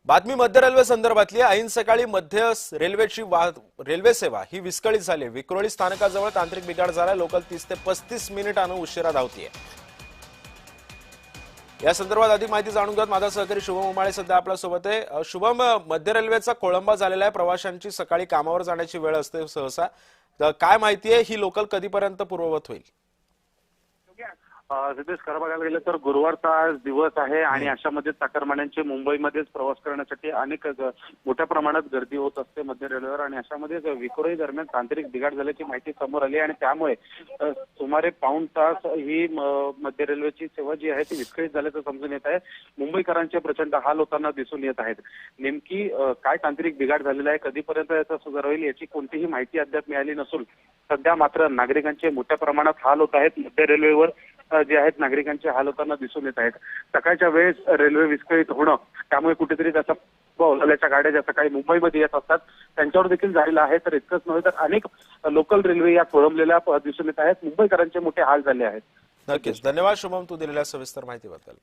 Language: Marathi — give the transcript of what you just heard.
बातमी मध्य रेल्वे संदर्भातली ऐन सकाळी मध्य रेल्वेची रेल्वे सेवा ही विस्कळीत झाली। विक्रोळी स्थानकाजवळ तांत्रिक बिघाड झाला। लोकल 30 ते 35 मिनिटांनी उशिरा धावतीये। या संदर्भात अधिक माहिती जाणून घेत माझा सहकारी शुभम उमाळे सध्या आपल्या सोबत आहे। शुभम, मध्य रेल्वेचा खोळंबा झालेला आहे। प्रवाशांची सकाळी कामावर जाण्याची वेळ असते सहसा, काय माहिती आहे ही लोकल कधीपर्यंत पूर्ववत होईल? सिद्धेश, खरं बघायला गेलं तर गुरुवारचा आज दिवस आहे आणि अशामध्ये चाकरमान्यांची मुंबईमध्येच प्रवास करण्यासाठी अनेक मोठ्या प्रमाणात गर्दी होत असते मध्य रेल्वेवर आणि अशामध्ये विक्रोळी दरम्यान तांत्रिक बिघाड झाल्याची माहिती समोर आली आणि त्यामुळे सुमारे पाऊण तास ही मध्य रेल्वेची सेवा जी आहे ती विस्कळीत झाल्याचं समजून येत आहे। मुंबईकरांचे प्रचंड हाल होताना दिसून येत आहेत। नेमकी काय तांत्रिक बिघाड झालेला आहे, कधीपर्यंत याचा सुधार होईल याची कोणतीही माहिती अद्याप मिळाली नसून सध्या मात्र नागरिकांचे मोठ्या प्रमाणात हाल होत आहेत। मध्य रेल्वेवर जे आहेत नागरिकांचे हाल होताना दिसून येत आहेत। सकाळच्या वेळेस रेल्वे विस्कळीत होणं त्यामुळे कुठेतरी त्याचा ओलाल्याच्या गाड्या ज्या सकाळी मुंबईमध्ये येत असतात त्यांच्यावर देखील झालेला आहे। तर इतकंच नव्हे तर अनेक लोकल रेल्वे या खोळंबलेल्या दिसून येत आहेत। मुंबईकरांचे मोठे हाल झाले आहेत। नक्कीच, धन्यवाद शुभम, तू दिलेल्या सविस्तर माहितीबद्दल।